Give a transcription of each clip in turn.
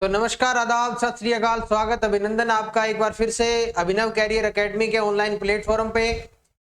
तो नमस्कार, आदाब, सत श्री अकाल, स्वागत, अभिनंदन आपका एक बार फिर से अभिनव कैरियर एकेडमी के ऑनलाइन प्लेटफॉर्म पे।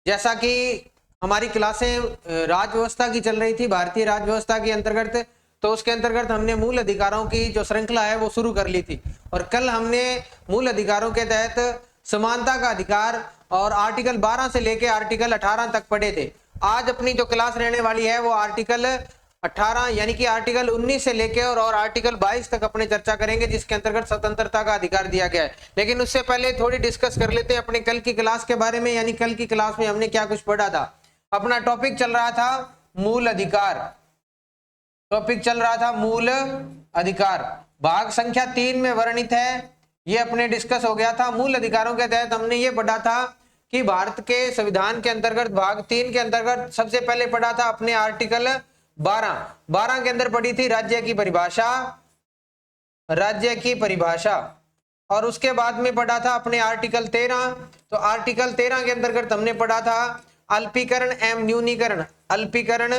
जैसा कि हमारी क्लासें राज व्यवस्था की चल रही थी, भारतीय राज व्यवस्था के अंतर्गत, तो उसके अंतर्गत हमने मूल अधिकारों की जो श्रृंखला है वो शुरू कर ली थी। और कल हमने मूल अधिकारों के तहत समानता का अधिकार और आर्टिकल 12 से लेकर आर्टिकल 18 तक पढ़े थे। आज अपनी जो क्लास रहने वाली है वो आर्टिकल 18 यानी कि आर्टिकल 19 से लेके और आर्टिकल 22 तक अपने चर्चा करेंगे, जिसके अंतर्गत स्वतंत्रता का अधिकार दिया गया है। लेकिन उससे पहले थोड़ी डिस्कस कर लेते हैं अपने कल की क्लास के बारे में। यानी कल की क्लास में हमने क्या कुछ पढ़ा था। अपना टॉपिक चल रहा था मूल अधिकार। टॉपिक चल रहा था मूल अधिकार, भाग संख्या 3 में वर्णित है, ये अपने डिस्कस हो गया था। मूल अधिकारों के तहत हमने ये पढ़ा था कि भारत के संविधान के अंतर्गत भाग 3 के अंतर्गत सबसे पहले पढ़ा था अपने आर्टिकल 12 के अंदर पढ़ी थी राज्य की परिभाषा, राज्य की परिभाषा। और उसके बाद में पढ़ा था अपने आर्टिकल 13। तो आर्टिकल 13 के अंतर्गत हमने पढ़ा था अल्पीकरण एवं न्यूनीकरण, अल्पीकरण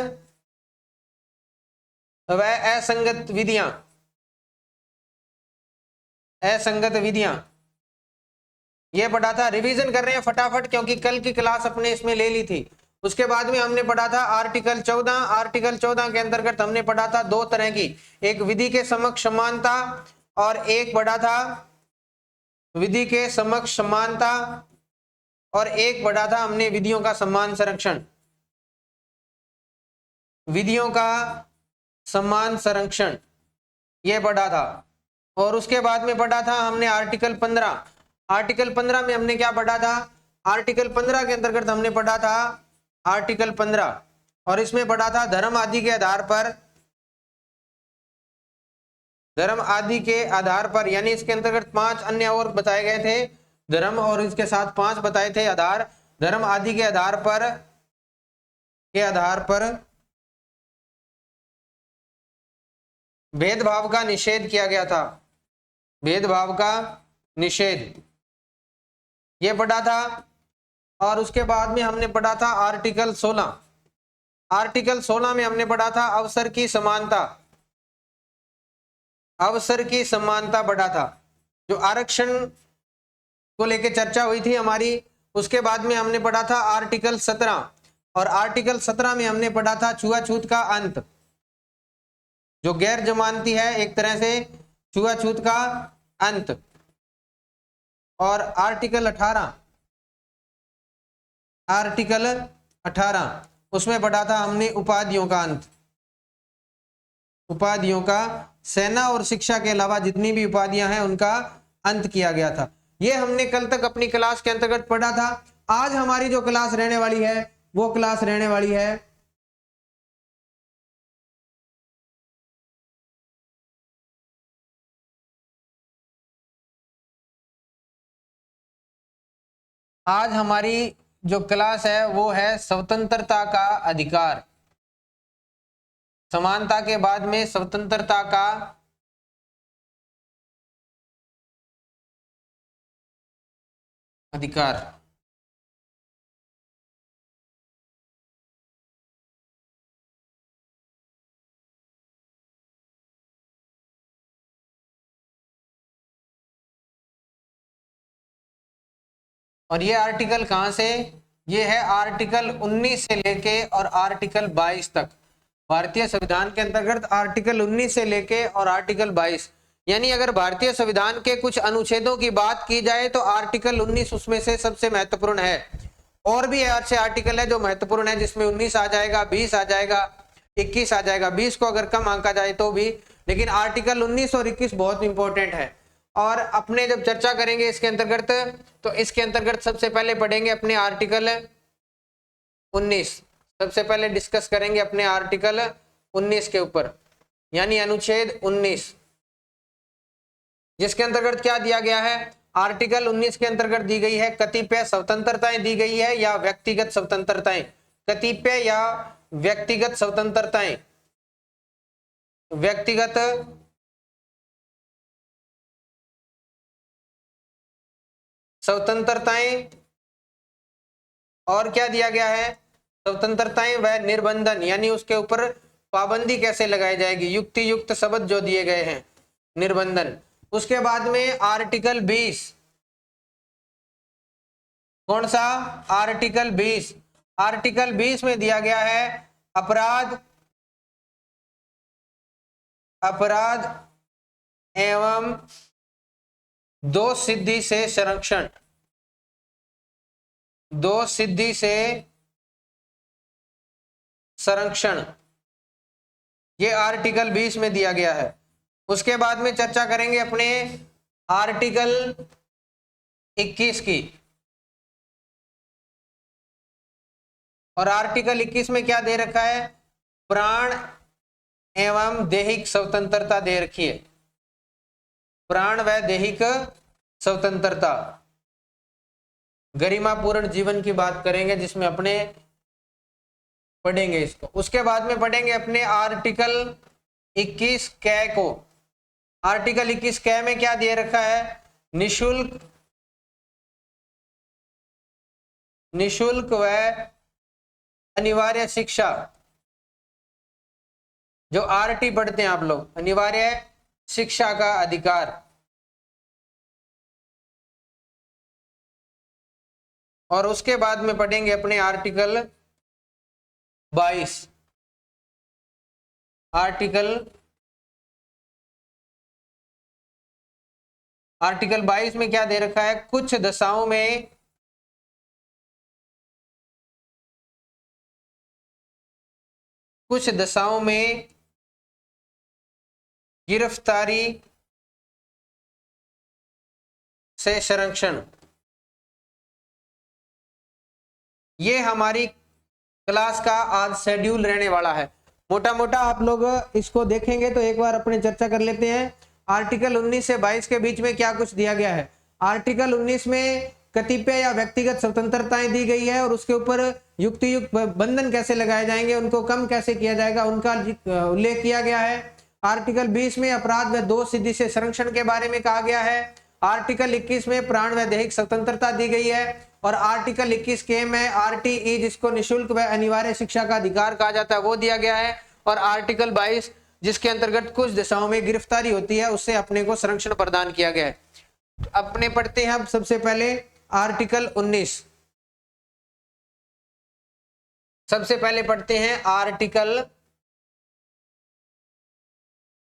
व असंगत विधियां, असंगत विधियां, ये पढ़ा था। रिवीजन कर रहे हैं फटाफट क्योंकि कल की क्लास अपने इसमें ले ली थी। उसके बाद में हमने पढ़ा था आर्टिकल 14। आर्टिकल 14 के अंतर्गत हमने पढ़ा था दो तरह की, एक विधि के समक्ष समानता और एक पढ़ा था विधि के समक्ष समानता और एक पढ़ा था हमने विधियों का समान संरक्षण, विधियों का समान संरक्षण, ये पढ़ा था। और उसके बाद में पढ़ा था हमने आर्टिकल 15। आर्टिकल 15 में हमने क्या पढ़ा था, आर्टिकल 15 के अंतर्गत हमने पढ़ा था आर्टिकल 15 और इसमें पढ़ा था धर्म आदि के आधार पर, धर्म आदि के आधार पर, यानी इसके अंतर्गत 5 अन्य और बताए गए थे धर्म, और इसके साथ 5 बताए थे आधार। धर्म आदि के आधार पर भेदभाव का निषेध किया गया था, भेदभाव का निषेध, ये पढ़ा था। और उसके बाद में हमने पढ़ा था आर्टिकल 16। आर्टिकल 16 में हमने पढ़ा था अवसर की समानता, अवसर की समानता पढ़ा था, जो आरक्षण को लेकर चर्चा हुई थी हमारी। उसके बाद में हमने पढ़ा था आर्टिकल 17 और आर्टिकल 17 में हमने पढ़ा था छुआछूत का अंत, जो गैर जमानती है, एक तरह से छुआछूत का अंत। और आर्टिकल 18, आर्टिकल 18 उसमें पढ़ा था हमने उपाधियों का अंत, उपाधियों का, सेना और शिक्षा के अलावा जितनी भी उपाधियां हैं उनका अंत किया गया था। ये हमने कल तक अपनी क्लास के अंतर्गत पढ़ा था। आज हमारी जो क्लास रहने वाली है वो क्लास रहने वाली है आज हमारी जो क्लास है वो है स्वतंत्रता का अधिकार। समानता के बाद में स्वतंत्रता का अधिकार। और ये आर्टिकल कहां से, ये है आर्टिकल 19 से लेके और आर्टिकल 22 तक। भारतीय संविधान के अंतर्गत आर्टिकल 19 से लेके और आर्टिकल 22, यानी अगर भारतीय संविधान के कुछ अनुच्छेदों की बात की जाए तो आर्टिकल 19 उसमें से सबसे महत्वपूर्ण है। और भी ऐसे आर्टिकल है जो महत्वपूर्ण है, जिसमें 19 आ जाएगा, 20 आ जाएगा, 21 आ जाएगा, 20 को अगर कम आंका जाए तो भी, लेकिन आर्टिकल 19 और 21 बहुत इंपॉर्टेंट है। और अपने जब चर्चा करेंगे इसके अंतर्गत, तो इसके अंतर्गत सबसे पहले पढ़ेंगे अपने आर्टिकल 19, सबसे पहले डिस्कस करेंगे अपने आर्टिकल 19 के ऊपर, यानी अनुच्छेद 19, जिसके अंतर्गत क्या दिया गया है। आर्टिकल 19 के अंतर्गत दी गई है कतिपय स्वतंत्रताएं दी गई है या व्यक्तिगत स्वतंत्रताएं, कतिपय या व्यक्तिगत स्वतंत्रताएं, व्यक्तिगत स्वतंत्रताएं। और क्या दिया गया है, स्वतंत्रताएं व निर्बंधन, यानी उसके ऊपर पाबंदी कैसे लगाई जाएगी, युक्ति युक्त शब्द जो दिए गए हैं, निर्बंधन। उसके बाद में आर्टिकल 20, कौन सा? आर्टिकल 20। आर्टिकल 20 में दिया गया है अपराध एवं दोष सिद्धि से संरक्षण। दोष सिद्धि से संरक्षण, ये आर्टिकल 20 में दिया गया है। उसके बाद में चर्चा करेंगे अपने आर्टिकल 21 की। और आर्टिकल 21 में क्या दे रखा है? प्राण एवं दैहिक स्वतंत्रता दे रखी है। प्राण व दैहिक स्वतंत्रता, गरिमापूर्ण जीवन की बात करेंगे, जिसमें अपने पढ़ेंगे इसको। उसके बाद में पढ़ेंगे अपने आर्टिकल 21 कै को। आर्टिकल 21 कै में क्या दे रखा है? निशुल्क व अनिवार्य शिक्षा। जो आरटी पढ़ते हैं आप लोग, अनिवार्य शिक्षा का अधिकार। और उसके बाद में पढ़ेंगे अपने आर्टिकल 22। आर्टिकल 22 में क्या दे रखा है? कुछ दशाओं में गिरफ्तारी से संरक्षण। ये हमारी क्लास का आज शेड्यूल रहने वाला है। मोटा मोटा आप लोग इसको देखेंगे तो एक बार अपने चर्चा कर लेते हैं। आर्टिकल 19 से 22 के बीच में क्या कुछ दिया गया है? आर्टिकल 19 में कतिपय या व्यक्तिगत स्वतंत्रताएं दी गई है और उसके ऊपर युक्तियुक्त बंधन कैसे लगाए जाएंगे, उनको कम कैसे किया जाएगा, उनका उल्लेख किया गया है। आर्टिकल 20 में अपराध व दोष सिद्धि से संरक्षण के बारे में कहा गया है। आर्टिकल 21 में प्राण व दैहिक स्वतंत्रता दी गई है। और आर्टिकल 21 के में आरटीई, जिसको निशुल्क व अनिवार्य शिक्षा का अधिकार कहा जाता है, वो दिया गया है। और आर्टिकल 22 जिसके अंतर्गत कुछ दिशाओं में गिरफ्तारी होती है, उससे अपने को संरक्षण प्रदान किया गया है। अपने पढ़ते हैं अब सबसे पहले आर्टिकल 19। सबसे पहले पढ़ते हैं आर्टिकल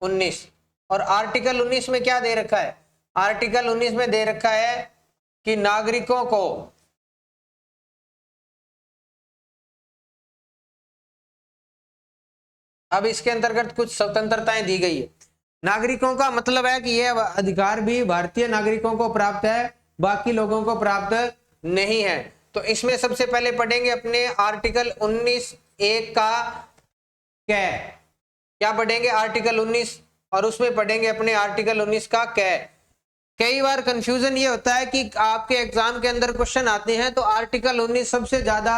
19। और आर्टिकल 19 में क्या दे रखा है? आर्टिकल 19 में दे रखा है कि नागरिकों को अब इसके अंतर्गत कुछ स्वतंत्रताएं दी गई है। नागरिकों का मतलब है कि यह अधिकार भी भारतीय नागरिकों को प्राप्त है, बाकी लोगों को प्राप्त नहीं है। तो इसमें सबसे पहले पढ़ेंगे अपने आर्टिकल 19(1) का कै। क्या पढ़ेंगे? आर्टिकल 19। और उसमें पढ़ेंगे अपने आर्टिकल 19 का कै। कई बार कंफ्यूजन ये होता है कि आपके एग्जाम के अंदर क्वेश्चन आते हैं तो आर्टिकल 19 सबसे ज्यादा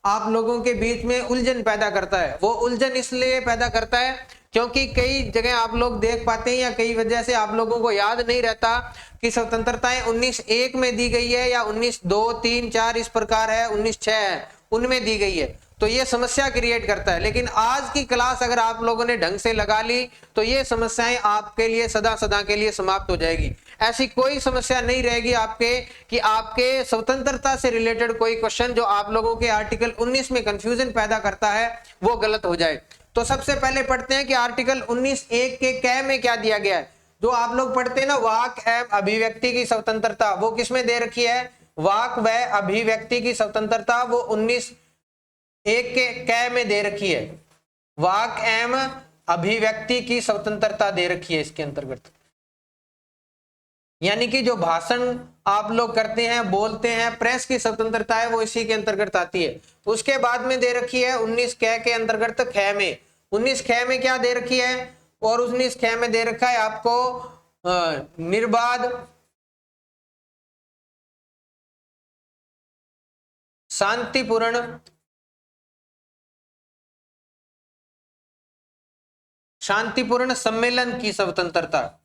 आप लोगों के बीच में उलझन पैदा करता है। वो उलझन इसलिए पैदा करता है क्योंकि कई जगह आप लोग देख पाते हैं या कई वजह से आप लोगों को याद नहीं रहता कि स्वतंत्रताएं 19(1) में दी गई है या 19(2), 3, 4 इस प्रकार है, 19(6) है, उनमें दी गई है। तो ये समस्या क्रिएट करता है। लेकिन आज की क्लास अगर आप लोगों ने ढंग से लगा ली तो ये समस्याएं आपके लिए सदा सदा के लिए समाप्त हो जाएगी। ऐसी कोई समस्या नहीं रहेगी आपके कि आपके स्वतंत्रता से रिलेटेड कोई क्वेश्चन जो आप लोगों के आर्टिकल 19 में कंफ्यूजन पैदा करता है वो गलत हो जाए। तो सबसे पहले पढ़ते हैं कि आर्टिकल 19(1) के कै में क्या दिया गया है। जो आप लोग पढ़ते हैं ना, वाक एवं अभिव्यक्ति की स्वतंत्रता, वो किसमें दे रखी है? वाक व अभिव्यक्ति की स्वतंत्रता वो 19(1) के कै में दे रखी है। वाक एवं अभिव्यक्ति की स्वतंत्रता दे रखी है इसके अंतर्गत। यानी कि जो भाषण आप लोग करते हैं, बोलते हैं, प्रेस की स्वतंत्रता है, वो इसी के अंतर्गत आती है। उसके बाद में दे रखी है 19 कै के अंतर्गत कै में। 19 कै में क्या दे रखी है? और 19 कै में दे रखा है आपको निर्बाध, शांतिपूर्ण सम्मेलन की स्वतंत्रता।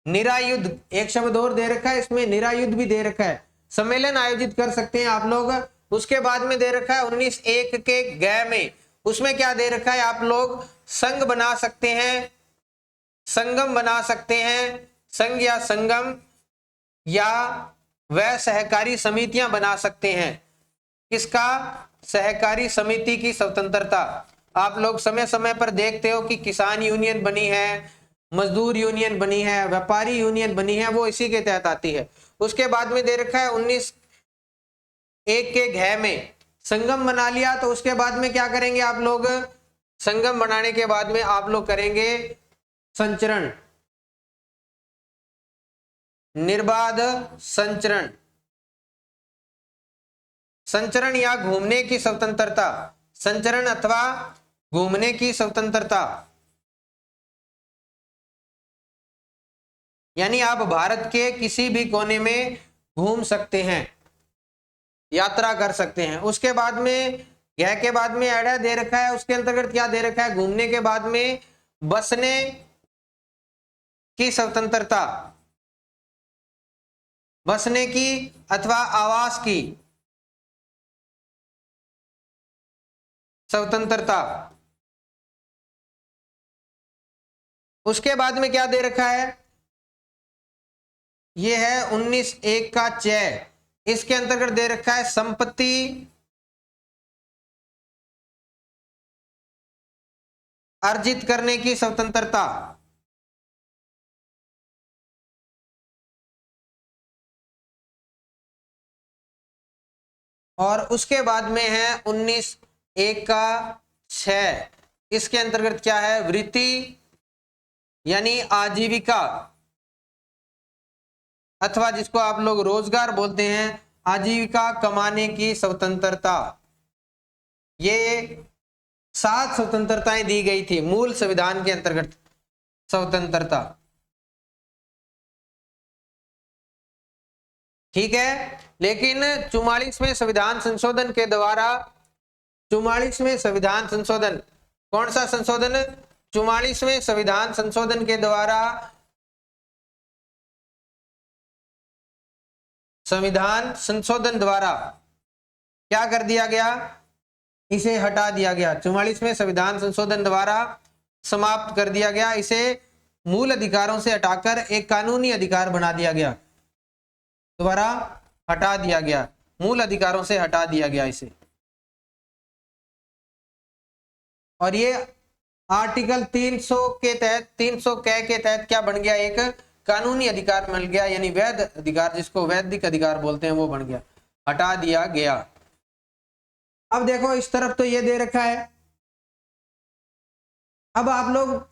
निरायुद्ध, एक शब्द और दे रखा है इसमें, निरायुद्ध भी दे रखा है, सम्मेलन आयोजित कर सकते हैं आप लोग। उसके बाद में दे रखा है 19(1) के ग में, उसमें क्या दे रखा है? आप लोग संघ बना सकते हैं, संगम बना सकते हैं, संघ या संगम, या वह सहकारी समितियां बना सकते हैं। किसका? सहकारी समिति की स्वतंत्रता। आप लोग समय समय पर देखते हो कि किसान यूनियन बनी है, मजदूर यूनियन बनी है, व्यापारी यूनियन बनी है, वो इसी के तहत आती है। उसके बाद में दे रखा है 19(1) के घ में संगम बना लिया, तो उसके बाद में क्या करेंगे आप लोग? संगम बनाने के बाद में आप लोग करेंगे संचरण, निर्बाध संचरण, संचरण या घूमने की स्वतंत्रता, संचरण अथवा घूमने की स्वतंत्रता। यानी आप भारत के किसी भी कोने में घूम सकते हैं, यात्रा कर सकते हैं। उसके बाद में यह के बाद में एडा दे रखा है, उसके अंतर्गत क्या दे रखा है? घूमने के बाद में बसने की स्वतंत्रता, बसने की अथवा आवास की स्वतंत्रता। उसके बाद में क्या दे रखा है? यह है 19(1) का च, इसके अंतर्गत दे रखा है संपत्ति अर्जित करने की स्वतंत्रता। और उसके बाद में है 19(1) का 6, इसके अंतर्गत क्या है? वृत्ति यानी आजीविका, अथवा जिसको आप लोग रोजगार बोलते हैं, आजीविका कमाने की स्वतंत्रता। ये 7 स्वतंत्रताएं दी गई थी मूल संविधान के अंतर्गत स्वतंत्रता। ठीक है, लेकिन 44वें संविधान संशोधन के द्वारा, 44वें संविधान संशोधन, कौन सा संशोधन? 44वें संविधान संशोधन के द्वारा संविधान संशोधन द्वारा क्या कर दिया गया? इसे हटा दिया गया। 44वें संविधान संशोधन द्वारा समाप्त कर दिया गया, इसे मूल अधिकारों से हटाकर एक कानूनी अधिकार बना दिया गया, द्वारा हटा दिया गया, मूल अधिकारों से हटा दिया गया इसे। और ये आर्टिकल 300 के तहत, 300 के तहत क्या बन गया? एक कानूनी अधिकार मिल गया, यानी वैध अधिकार, जिसको वैधिक अधिकार बोलते हैं, वो बन गया, हटा दिया गया। अब देखो इस तरफ तो ये दे रखा है। अब आप लोग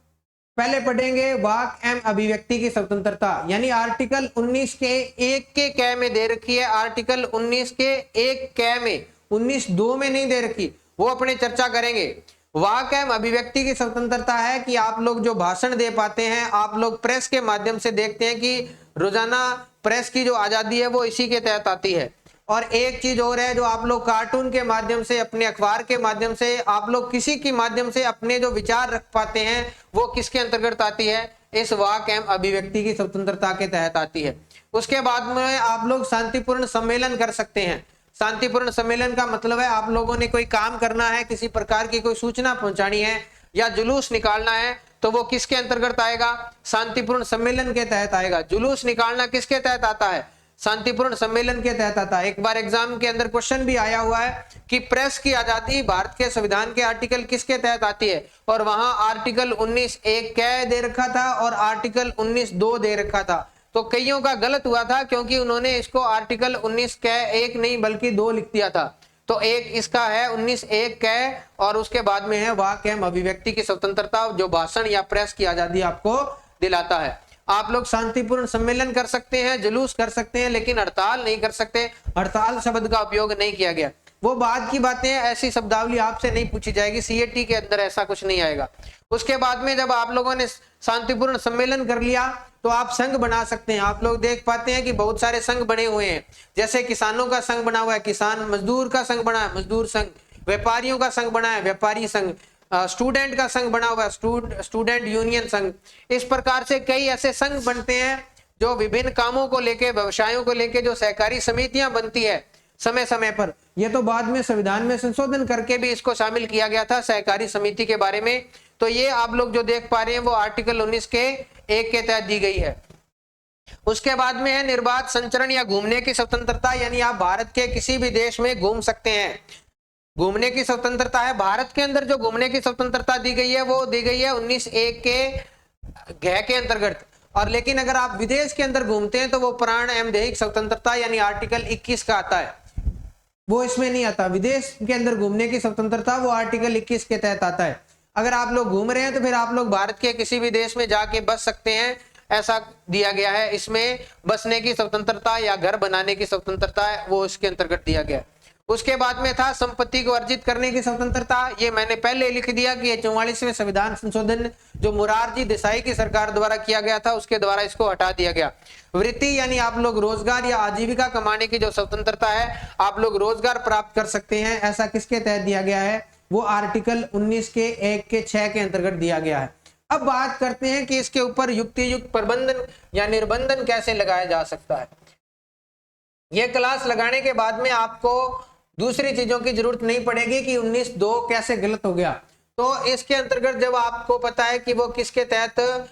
पहले पढ़ेंगे वाक एवं अभिव्यक्ति की स्वतंत्रता, यानी आर्टिकल 19 के 1 के क में दे रखी है, आर्टिकल 19 के 1 क में, 19(2) में नहीं दे रखी, वो अपने चर्चा करेंगे। वाक एवं अभिव्यक्ति की स्वतंत्रता है कि आप लोग जो भाषण दे पाते हैं, आप लोग प्रेस के माध्यम से देखते हैं कि रोजाना प्रेस की जो आजादी है वो इसी के तहत आती है। और एक चीज और है, जो आप लोग कार्टून के माध्यम से, अपने अखबार के माध्यम से, आप लोग किसी के माध्यम से अपने जो विचार रख पाते हैं, वो किसके अंतर्गत आती है? इस वाक एवं अभिव्यक्ति की स्वतंत्रता के तहत आती है। उसके बाद में आप लोग शांतिपूर्ण सम्मेलन कर सकते हैं। शांतिपूर्ण सम्मेलन का मतलब है आप लोगों ने कोई काम करना है, किसी प्रकार की कोई सूचना पहुंचानी है या जुलूस निकालना है, तो वो किसके अंतर्गत आएगा? शांतिपूर्ण सम्मेलन के तहत आएगा। जुलूस निकालना किसके तहत आता है? शांतिपूर्ण सम्मेलन के तहत आता है। एक बार एग्जाम के अंदर क्वेश्चन भी आया हुआ है कि प्रेस की आजादी भारत के संविधान के आर्टिकल किसके तहत आती है, और वहां आर्टिकल 19(1) क दे रखा था और आर्टिकल 19(2) दे रखा था। तो कईयों का गलत हुआ था, क्योंकि उन्होंने इसको आर्टिकल 19(1) नहीं बल्कि 2 लिख दिया था। तो एक इसका है 19(1) क, और उसके बाद में है वाक एवं अभिव्यक्ति की स्वतंत्रता, जो भाषण या प्रेस की आजादी आपको दिलाता है। आप लोग शांतिपूर्ण सम्मेलन कर सकते हैं, जुलूस कर सकते हैं, लेकिन हड़ताल नहीं कर सकते। हड़ताल शब्द का उपयोग नहीं किया गया। वो बाद की बातें हैं, ऐसी शब्दावली आपसे नहीं पूछी जाएगी, सीएटी के अंदर ऐसा कुछ नहीं आएगा। उसके बाद में जब आप लोगों ने शांतिपूर्ण सम्मेलन कर लिया, तो आप संघ बना सकते हैं। आप लोग देख पाते हैं कि बहुत सारे संघ बने हुए हैं, जैसे किसानों का संघ बना हुआ है, किसान, मजदूर का संघ बना है, मजदूर संघ, व्यापारियों का संघ बना है, व्यापारी संघ, स्टूडेंट का संघ बना हुआ है, स्टूडेंट यूनियन संघ। इस प्रकार से कई ऐसे संघ बनते हैं जो विभिन्न कामों को लेके, व्यवसायों को लेके जो सहकारी समितियां बनती है समय समय पर। ये तो बाद में संविधान में संशोधन करके भी इसको शामिल किया गया था सहकारी समिति के बारे में। तो ये आप लोग जो देख पा रहे हैं वो आर्टिकल 19 के 1 के तहत दी गई है। उसके बाद में है निर्बाध संचरण या घूमने की स्वतंत्रता, यानी आप भारत के किसी भी देश में घूम सकते हैं। घूमने की स्वतंत्रता है। भारत के अंदर जो घूमने की स्वतंत्रता दी गई है वो दी गई है 19(1) के घ के अंतर्गत। और लेकिन अगर आप विदेश के अंदर घूमते हैं तो वो प्राण एवं दैहिक स्वतंत्रता यानी आर्टिकल 21 का आता है, वो इसमें नहीं आता। विदेश के अंदर घूमने की स्वतंत्रता वो आर्टिकल 21 के तहत आता है। अगर आप लोग घूम रहे हैं तो फिर आप लोग भारत के किसी भी देश में जाके बस सकते हैं, ऐसा दिया गया है। इसमें बसने की स्वतंत्रता या घर बनाने की स्वतंत्रता है वो इसके अंतर्गत दिया गया है। उसके बाद में था संपत्ति को अर्जित करने की स्वतंत्रता। ये मैंने पहले लिख दिया कि ये 44वें संविधान संशोधन जो मोरारजी देसाई की सरकार द्वारा किया गया था उसके द्वारा इसको हटा दिया गया। वृत्ति यानी आप लोग रोजगार या आजीविका कमाने की जो स्वतंत्रता है, आप लोग रोजगार प्राप्त कर सकते हैं, ऐसा किसके तहत दिया गया है? वो आर्टिकल 19 के 1 के 6 के अंतर्गत दिया गया है। अब बात करते हैं कि इसके ऊपर युक्तियुक्त प्रबंधन या निर्बंधन कैसे लगाया जा सकता है। यह क्लास लगाने के बाद में आपको दूसरी चीजों की जरूरत नहीं पड़ेगी कि 19(2) कैसे गलत हो गया। तो इसके अंतर्गत जब आपको पता है कि वो किसके तहत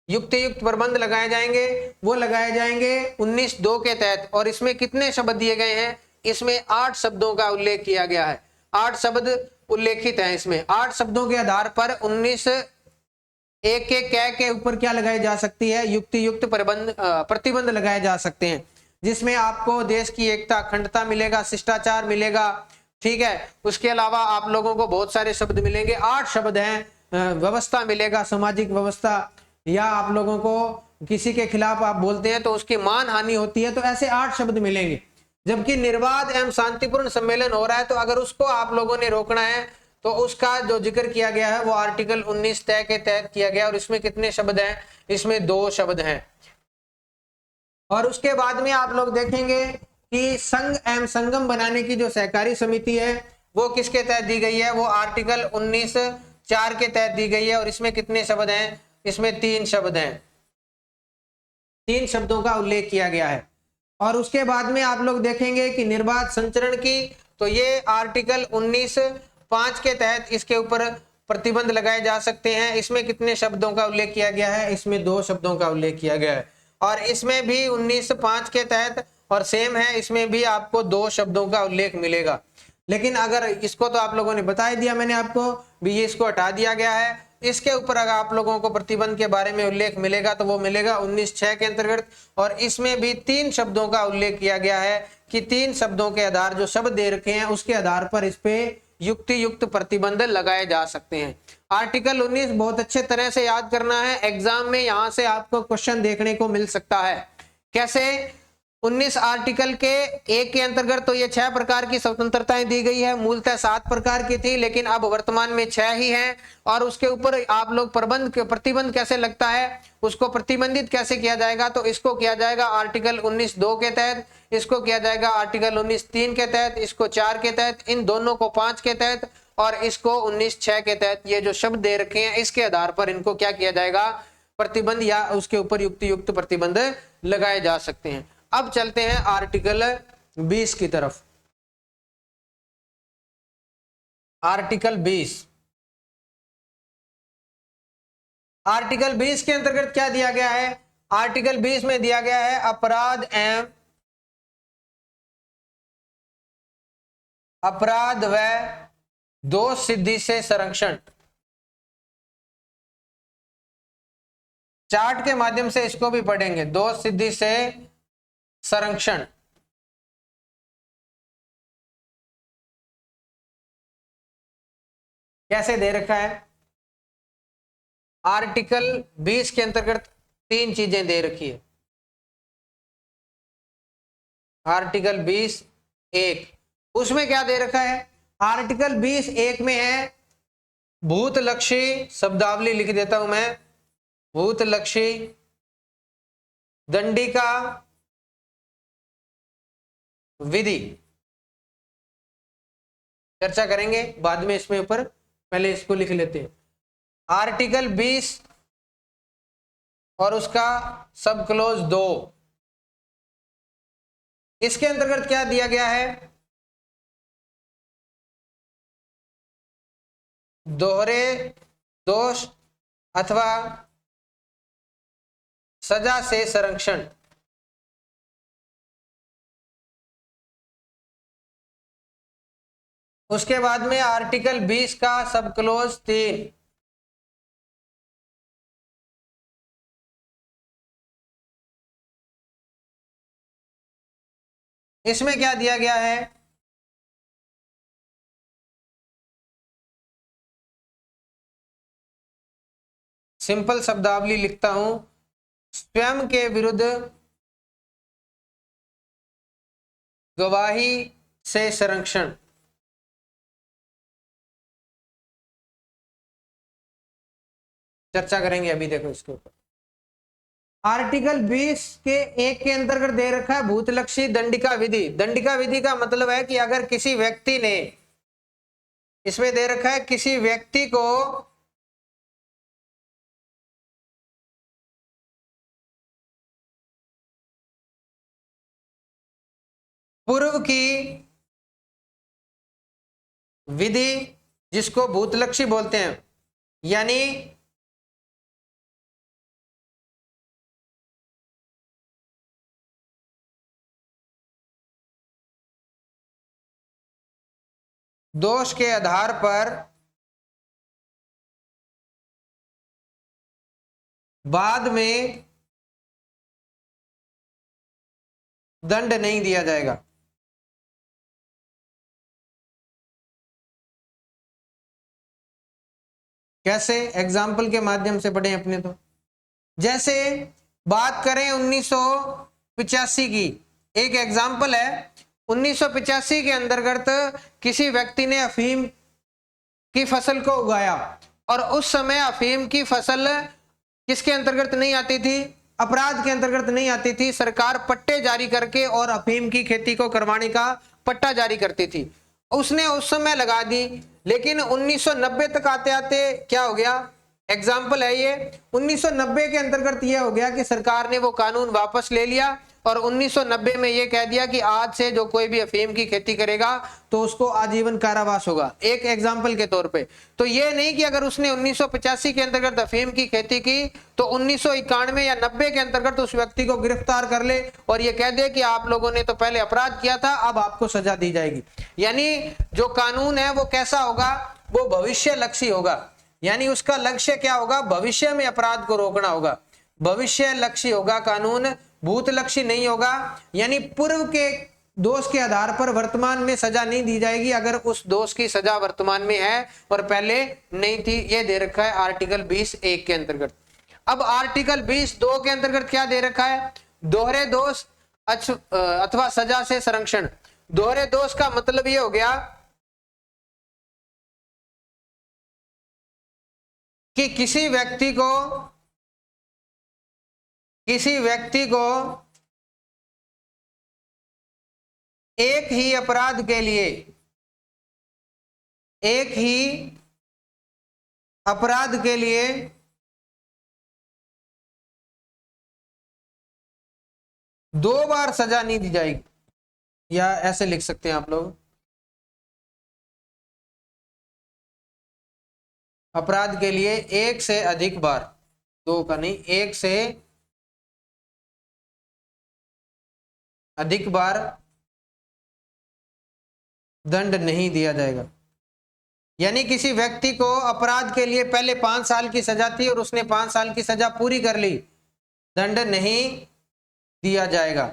युक्तियुक्त प्रबंध लगाए जाएंगे, वो लगाए जाएंगे 19(2) के तहत। और इसमें कितने शब्द दिए गए हैं? इसमें 8 शब्दों का उल्लेख किया गया है। 8 शब्द उल्लेखित हैं। इसमें 8 शब्दों के आधार पर 19(1) के कै के ऊपर क्या लगाई जा सकती है? युक्तियुक्त प्रतिबंध लगाए जा सकते हैं, जिसमें आपको देश की एकता अखंडता मिलेगा, शिष्टाचार मिलेगा, ठीक है। उसके अलावा आप लोगों को बहुत सारे शब्द मिलेंगे। 8 शब्द हैं। व्यवस्था मिलेगा, सामाजिक व्यवस्था, या आप लोगों को किसी के खिलाफ आप बोलते हैं तो उसकी मान हानि होती है, तो ऐसे 8 शब्द मिलेंगे। जबकि निर्बाध एवं शांतिपूर्ण सम्मेलन हो रहा है तो अगर उसको आप लोगों ने रोकना है तो उसका जो जिक्र किया गया है वो आर्टिकल 19 तय के तहत किया गया। और इसमें कितने शब्द हैं? इसमें 2 शब्द हैं। और उसके बाद में आप लोग देखेंगे कि संघ एवं संगम बनाने की जो सहकारी समिति है वो किसके तहत दी गई है? वो आर्टिकल 19(4) के तहत दी गई है। और इसमें कितने शब्द हैं? इसमें 3 शब्द हैं। 3 शब्दों का उल्लेख किया गया है। और उसके बाद में आप लोग देखेंगे कि निर्बाध संचरण की, तो ये आर्टिकल 19(5) के तहत इसके ऊपर प्रतिबंध लगाए जा सकते हैं। इसमें कितने शब्दों का उल्लेख किया गया है? इसमें 2 शब्दों का उल्लेख किया गया है। और इसमें भी 19(5) के तहत और सेम है, इसमें भी आपको 2 शब्दों का उल्लेख मिलेगा। लेकिन अगर इसको तो आप लोगों ने बता ही दिया मैंने आपको भी, ये इसको हटा दिया गया है। इसके ऊपर अगर आप लोगों को प्रतिबंध के बारे में उल्लेख मिलेगा तो वो मिलेगा 19(6) के अंतर्गत। और इसमें भी 3 शब्दों का उल्लेख किया गया है कि 3 शब्दों के आधार जो शब्द दे रखे हैं उसके आधार पर इस पे युक्तियुक्त प्रतिबंध लगाए जा सकते हैं। आर्टिकल 19 बहुत अच्छे तरह से याद करना है। एग्जाम में यहां से आपको क्वेश्चन देखने को मिल सकता है। कैसे? 19 आर्टिकल के 1 के अंतर्गत तो ये 6 प्रकार की स्वतंत्रताएं दी गई है। मूलतः 7 प्रकार की थी, लेकिन अब वर्तमान में 6 ही हैं। और उसके ऊपर आप लोग प्रतिबंध कैसे लगता है, उसको प्रतिबंधित कैसे किया जाएगा, तो इसको किया जाएगा आर्टिकल 19(2) के तहत, इसको किया जाएगा आर्टिकल 19(3) के तहत, इसको 4 के तहत, इन दोनों को 5 के तहत और इसको 19(6) के तहत। ये जो शब्द दे रखे हैं इसके आधार पर इनको क्या किया जाएगा? प्रतिबंध या उसके ऊपर युक्तियुक्त प्रतिबंध लगाए जा सकते हैं। अब चलते हैं आर्टिकल 20 की तरफ। आर्टिकल 20, आर्टिकल 20 के अंतर्गत क्या दिया गया है? आर्टिकल 20 में दिया गया है अपराध व दोष सिद्धि से संरक्षण। चार्ट के माध्यम से इसको भी पढ़ेंगे। दोष सिद्धि से संरक्षण। कैसे दे रखा है? आर्टिकल 20 के अंतर्गत 3 चीजें दे रखी है। आर्टिकल 20(1) उसमें क्या दे रखा है? आर्टिकल 20(1) में है भूतलक्षी शब्दावली, लिख देता हूं मैं, भूतलक्षी दंडिका विधि। चर्चा करेंगे बाद में इसमें ऊपर, पहले इसको लिख लेते हैं। आर्टिकल 20 और उसका सब क्लोज 2, इसके अंतर्गत क्या दिया गया है? दोहरे दोष अथवा सजा से संरक्षण। उसके बाद में आर्टिकल 20 का सब क्लोज 3, इसमें क्या दिया गया है? सिंपल शब्दावली लिखता हूं, स्वयं के विरुद्ध गवाही से संरक्षण। चर्चा करेंगे अभी, देखो इसके ऊपर। आर्टिकल 20 के 1 के अंतर्गत दे रखा है भूतलक्षी दंडिका विधि। दंडिका विधि का मतलब है कि अगर किसी व्यक्ति ने, इसमें दे रखा है किसी व्यक्ति को पूर्व की विधि, जिसको भूतलक्षी बोलते हैं, यानी दोष के आधार पर बाद में दंड नहीं दिया जाएगा। कैसे? एग्जाम्पल के माध्यम से पढ़ें अपने। तो जैसे बात करें 1985 की, एक एग्जाम्पल है। 1985 के अंतर्गत किसी व्यक्ति ने अफीम की फसल को उगाया, और उस समय अफीम की फसल किसके अंतर्गत नहीं आती थी? अपराध के अंतर्गत नहीं आती थी। सरकार पट्टे जारी करके और अफीम की खेती को करवाने का पट्टा जारी करती थी, उसने उस समय लगा दी। लेकिन 1990 तक आते आते क्या हो गया? एग्जाम्पल है ये, 1990 के अंतर्गत यह हो गया कि सरकार ने वो कानून वापस ले लिया और 1990 में ये कह दिया कि आज से जो कोई भी अफीम की खेती करेगा तो उसको आजीवन कारावास होगा, एक एग्जाम्पल के तौर पे। तो ये नहीं कि अगर उसने 1985 के अंतर्गत अफीम की खेती की तो 1991 या 90 के अंतर्गत उस व्यक्ति को गिरफ्तार कर ले और ये कह दे कि आप लोगों ने तो पहले अपराध किया था, अब आपको सजा दी जाएगी। यानी जो कानून है वो कैसा होगा? वो भविष्य लक्ष्य होगा। यानी उसका लक्ष्य क्या होगा? भविष्य में अपराध को रोकना होगा, भविष्य लक्ष्य होगा कानून, भूत लक्ष्य नहीं होगा। यानी पूर्व के दोष के आधार पर वर्तमान में सजा नहीं दी जाएगी अगर उस दोष की सजा वर्तमान में है और पहले नहीं थी। यह दे रखा है आर्टिकल 20(1) के अंतर्गत। अब आर्टिकल 20(2) के अंतर्गत क्या दे रखा है? दोहरे दोष अथवा सजा से संरक्षण। दोहरे दोष का मतलब यह हो गया कि किसी व्यक्ति को एक ही अपराध के लिए, एक ही अपराध के लिए दो बार सजा नहीं दी जाएगी, या ऐसे लिख सकते हैं आप लोग, अपराध के लिए एक से अधिक बार, दो का नहीं, एक से अधिक बार दंड नहीं दिया जाएगा। यानी किसी व्यक्ति को अपराध के लिए पहले 5 साल की सजा थी और उसने 5 साल की सजा पूरी कर ली, दंड नहीं दिया जाएगा।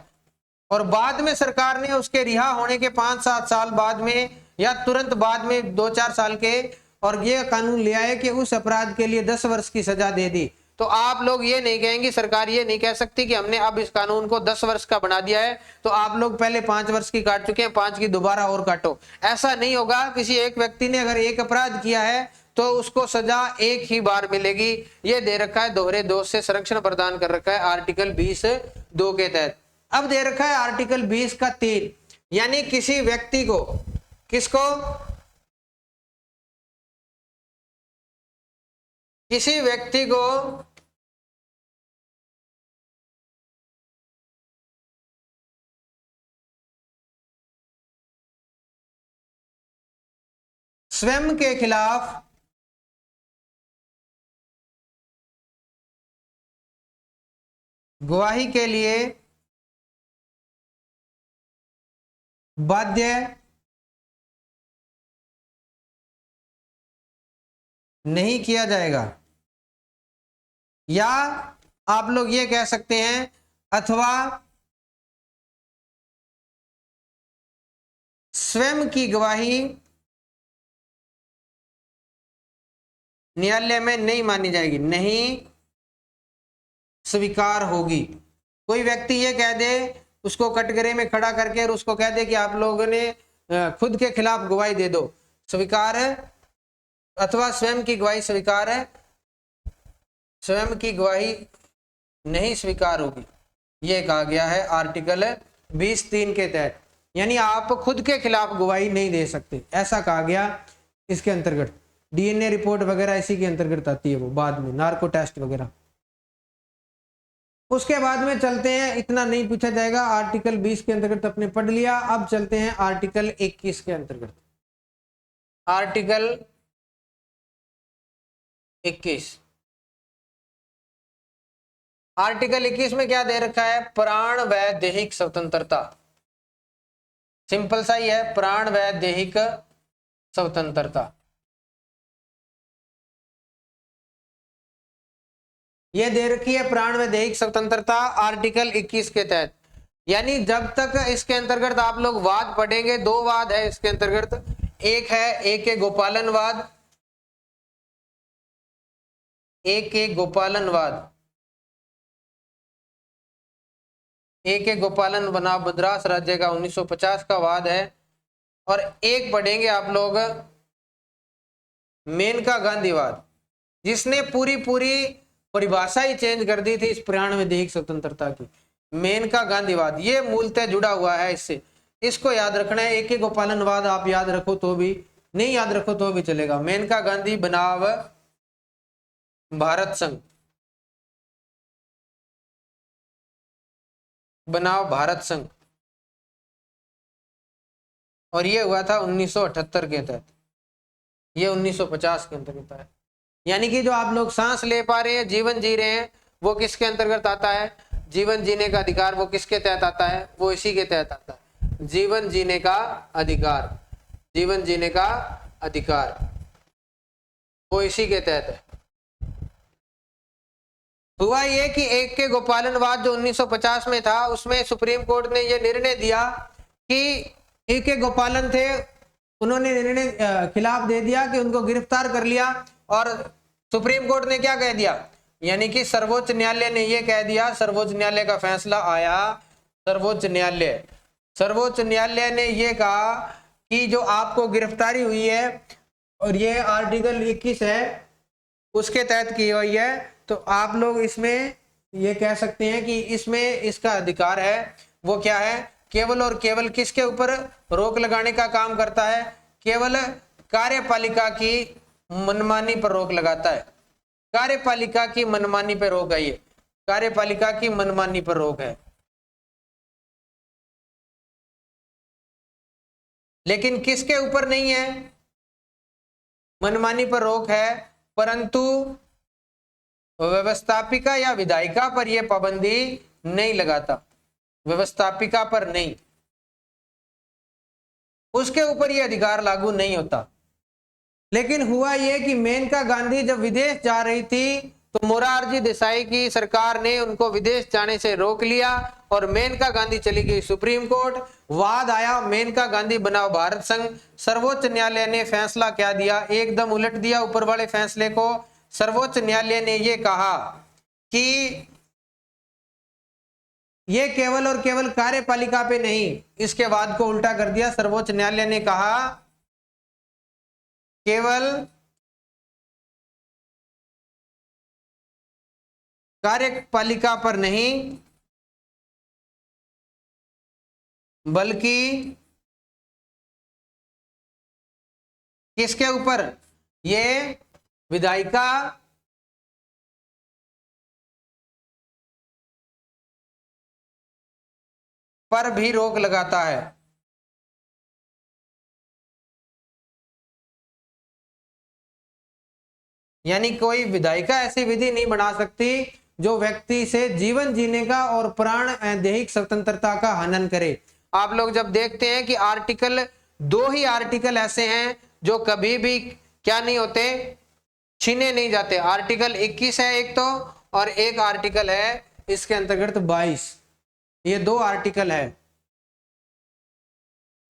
और बाद में सरकार ने उसके रिहा होने के 5-7 साल बाद में या तुरंत बाद में 2-4 साल के, और ये कानून लिया है कि उस अपराध के लिए 10 वर्ष की सजा दे दी। तो आप लोग ये नहीं कहेंगे, सरकार ये नहीं कह सकती कि हमने अब इस कानून को 10 वर्ष का बना दिया है तो आप लोग पहले 5 वर्ष की काट चुके हैं, 5 की दोबारा और काटो। ऐसा नहीं होगा। किसी एक व्यक्ति ने अगर एक अपराध किया है तो उसको सजा एक ही बार मिलेगी। ये दे रखा है, दोहरे दोष से संरक्षण प्रदान कर रखा है आर्टिकल 20(2) के तहत। अब दे रखा है आर्टिकल 20 का 3, यानी किसी व्यक्ति को, किसको? किसी व्यक्ति को स्वयं के खिलाफ गवाही के लिए बाध्य नहीं किया जाएगा, या आप लोग ये कह सकते हैं अथवा स्वयं की गवाही न्यायालय में नहीं मानी जाएगी, नहीं स्वीकार होगी। कोई व्यक्ति ये कह दे, उसको कटघरे में खड़ा करके और उसको कह दे कि आप लोगों ने खुद के खिलाफ गवाही दे दो, स्वीकार अथवा स्वयं की गवाही स्वीकार है, स्वयं की गवाही नहीं स्वीकार होगी, ये कहा गया है आर्टिकल 20(3) के तहत। यानी आप खुद के खिलाफ गवाही नहीं दे सकते, ऐसा कहा गया इसके अंतर्गत। डीएनए रिपोर्ट वगैरह इसी के अंतर्गत आती है, वो बाद में नार्को टेस्ट वगैरह। उसके बाद में चलते हैं, इतना नहीं पूछा जाएगा, आर्टिकल 20 के अंतर्गत अपने पढ़ लिया। अब चलते हैं आर्टिकल 21 के अंतर्गत। आर्टिकल 21, आर्टिकल 21 में क्या दे रखा है? प्राण व दैहिक स्वतंत्रता। सिंपल सा ही है, प्राण व दैहिक स्वतंत्रता। ये दे रखी है प्राण व दैहिक स्वतंत्रता आर्टिकल 21 के तहत। यानी जब तक इसके अंतर्गत आप लोग वाद पढ़ेंगे, दो वाद है इसके अंतर्गत, एक है A.K. गोपालनवाद, A.K. गोपालनवाद, A.K. गोपालन बना मद्रास राज्य का 1950 का वाद है। और एक पढ़ेंगे आप लोग मेनका गांधीवाद, जिसने पूरी परिभाषा ही चेंज कर दी थी इस प्राण व दैहिक स्वतंत्रता की। मेनका गांधीवाद ये मूलतः जुड़ा हुआ है इससे, इसको याद रखना है। A.K. गोपालनवाद आप याद रखो तो भी, नहीं याद रखो तो भी चलेगा। मेनका गांधी बनाव भारत संघ, बनाव भारत संघ, और ये हुआ था 1978 के तहत, ये 1950 के अंतर्गत है। यानी कि जो आप लोग सांस ले पा रहे हैं, जीवन जी रहे हैं, वो किसके अंतर्गत आता है? जीवन जीने का अधिकार वो किसके तहत आता है? वो इसी के तहत आता है, जीवन जीने का अधिकार। जीवन जीने का अधिकार वो इसी के तहत है। हुआ ये कि A.K. गोपालनवाद जो 1950 में था, उसमें सुप्रीम कोर्ट ने यह निर्णय दिया कि A.K. गोपालन थे, उन्होंने निर्णय खिलाफ दे दिया कि उनको गिरफ्तार कर लिया। और सुप्रीम कोर्ट ने क्या कह दिया? यानी कि सर्वोच्च न्यायालय ने यह कह दिया, सर्वोच्च न्यायालय का फैसला आया, सर्वोच्च न्यायालय ने यह कहा कि जो आपको गिरफ्तारी हुई है और ये आर्टिकल 21 है उसके तहत की हुई है, तो आप लोग इसमें ये कह सकते हैं कि इसमें इसका अधिकार है। वो क्या है? केवल और केवल किसके ऊपर रोक लगाने का काम करता है? केवल कार्यपालिका की मनमानी पर रोक लगाता है। कार्यपालिका की मनमानी पर रोक है, ये कार्यपालिका की मनमानी पर रोक है। लेकिन किसके ऊपर नहीं है मनमानी पर रोक है? परंतु व्यवस्थापिका या विधायिका पर यह पाबंदी नहीं लगाता, व्यवस्थापिका पर नहीं, उसके ऊपर यह अधिकार लागू नहीं होता। लेकिन हुआ यह कि मेनका गांधी जब विदेश जा रही थी तो मोरारजी देसाई की सरकार ने उनको विदेश जाने से रोक लिया और मेनका गांधी चली गई सुप्रीम कोर्ट। वाद आया, मेनका गांधी बनाओ भारत संघ। सर्वोच्च न्यायालय ने फैसला क्या दिया? एकदम उलट दिया ऊपर वाले फैसले को। सर्वोच्च न्यायालय ने यह कहा कि ये केवल और केवल कार्यपालिका पे नहीं, इसके वाद को उल्टा कर दिया। सर्वोच्च न्यायालय ने कहा केवल कार्यपालिका पर नहीं बल्कि किसके ऊपर? ये विधायिका पर भी रोक लगाता है। यानी कोई विधायिका ऐसी विधि नहीं बना सकती जो व्यक्ति से जीवन जीने का और प्राण दैहिक स्वतंत्रता का हनन करे। आप लोग जब देखते हैं कि आर्टिकल, दो ही आर्टिकल ऐसे हैं जो कभी भी क्या नहीं होते, छीने नहीं जाते। आर्टिकल 21 है एक तो, और एक आर्टिकल है इसके अंतर्गत 22। ये दो आर्टिकल है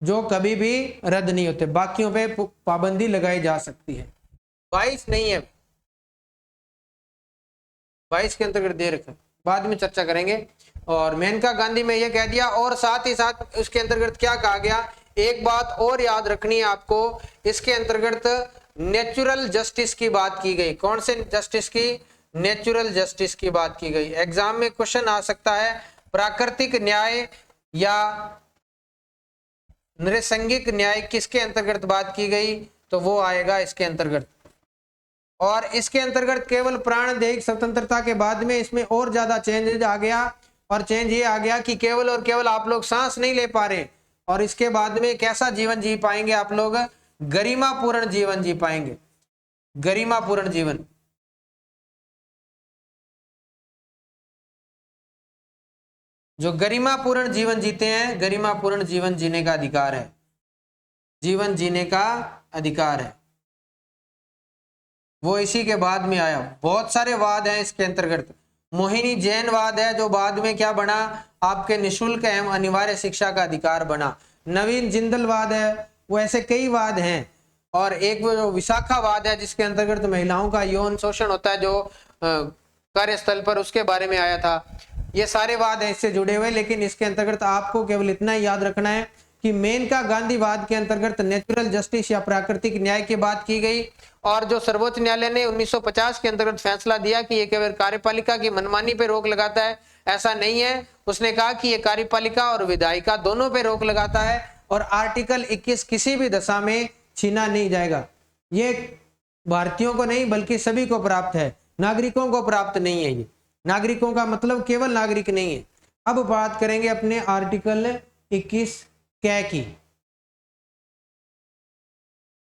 जो कभी भी रद्द नहीं होते, बाकियों पे पाबंदी लगाई जा सकती है। 22 नहीं है, 22 के अंतर्गत दे रखा, बाद में चर्चा करेंगे। और मेनका गांधी में यह कह दिया, और साथ ही साथ उसके अंतर्गत क्या कहा गया, एक बात और याद रखनी है आपको, इसके अंतर्गत नेचुरल जस्टिस की बात की गई। कौन से जस्टिस की? नेचुरल जस्टिस की बात की गई। एग्जाम में क्वेश्चन आ सकता है, प्राकृतिक न्याय या नृसंगिक न्याय किसके अंतर्गत बात की गई, तो वो आएगा इसके अंतर्गत। और इसके अंतर्गत केवल प्राण दैहिक स्वतंत्रता के बाद में इसमें और ज्यादा चेंज आ गया, और चेंज ये आ गया कि केवल और केवल आप लोग सांस नहीं ले पा रहे, और इसके बाद में कैसा जीवन जी पाएंगे आप लोग? गरिमापूर्ण जीवन जी पाएंगे, गरिमापूर्ण जीवन। जो गरिमापूर्ण जीवन जीते हैं, गरिमापूर्ण जीवन जीने का अधिकार है, जीवन जीने का अधिकार है, वो इसी के बाद में आया। बहुत सारे वाद हैं इसके अंतर्गत। मोहिनी जैनवाद है जो बाद में क्या बना, आपके निशुल्क एवं अनिवार्य शिक्षा का अधिकार बना। नवीन जिंदलवाद है, वो ऐसे कई वाद हैं। और एक वो विशाखावाद है जिसके अंतर्गत महिलाओं का यौन शोषण होता है जो कार्यस्थल पर, उसके बारे में आया था। ये सारे वाद हैं इससे जुड़े हुए, लेकिन इसके अंतर्गत आपको केवल इतना ही याद रखना है कि मेनका गांधीवाद के अंतर्गत नेचुरल जस्टिस या प्राकृतिक न्याय की बात की गई। और जो सर्वोच्च न्यायालय ने 1950 के अंतर्गत फैसला दिया कि ये केवल कार्यपालिका की मनमानी पे रोक लगाता है, ऐसा नहीं है। उसने कहा कि ये कार्यपालिका और विधायिका दोनों पे रोक लगाता है, और आर्टिकल 21 किसी भी दशा में छीना नहीं जाएगा। ये भारतीयों को नहीं बल्कि सभी को प्राप्त है, नागरिकों को प्राप्त नहीं है। ये नागरिकों का मतलब केवल नागरिक नहीं है। अब बात करेंगे अपने आर्टिकल 21 कै की,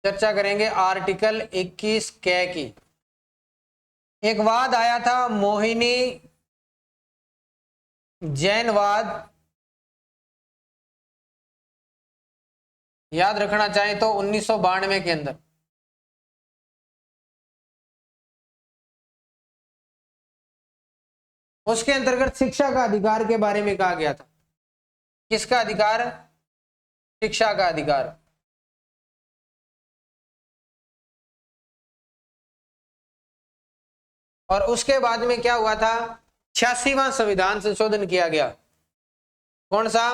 चर्चा करेंगे आर्टिकल 21 कै की। एक वाद आया था मोहिनी जैनवाद, याद रखना चाहे तो 1992 के अंदर। उसके अंतर्गत शिक्षा का अधिकार के बारे में कहा गया था। किसका अधिकार? शिक्षा का अधिकार। और उसके बाद में क्या हुआ था, 86वां संविधान संशोधन किया गया। कौन सा?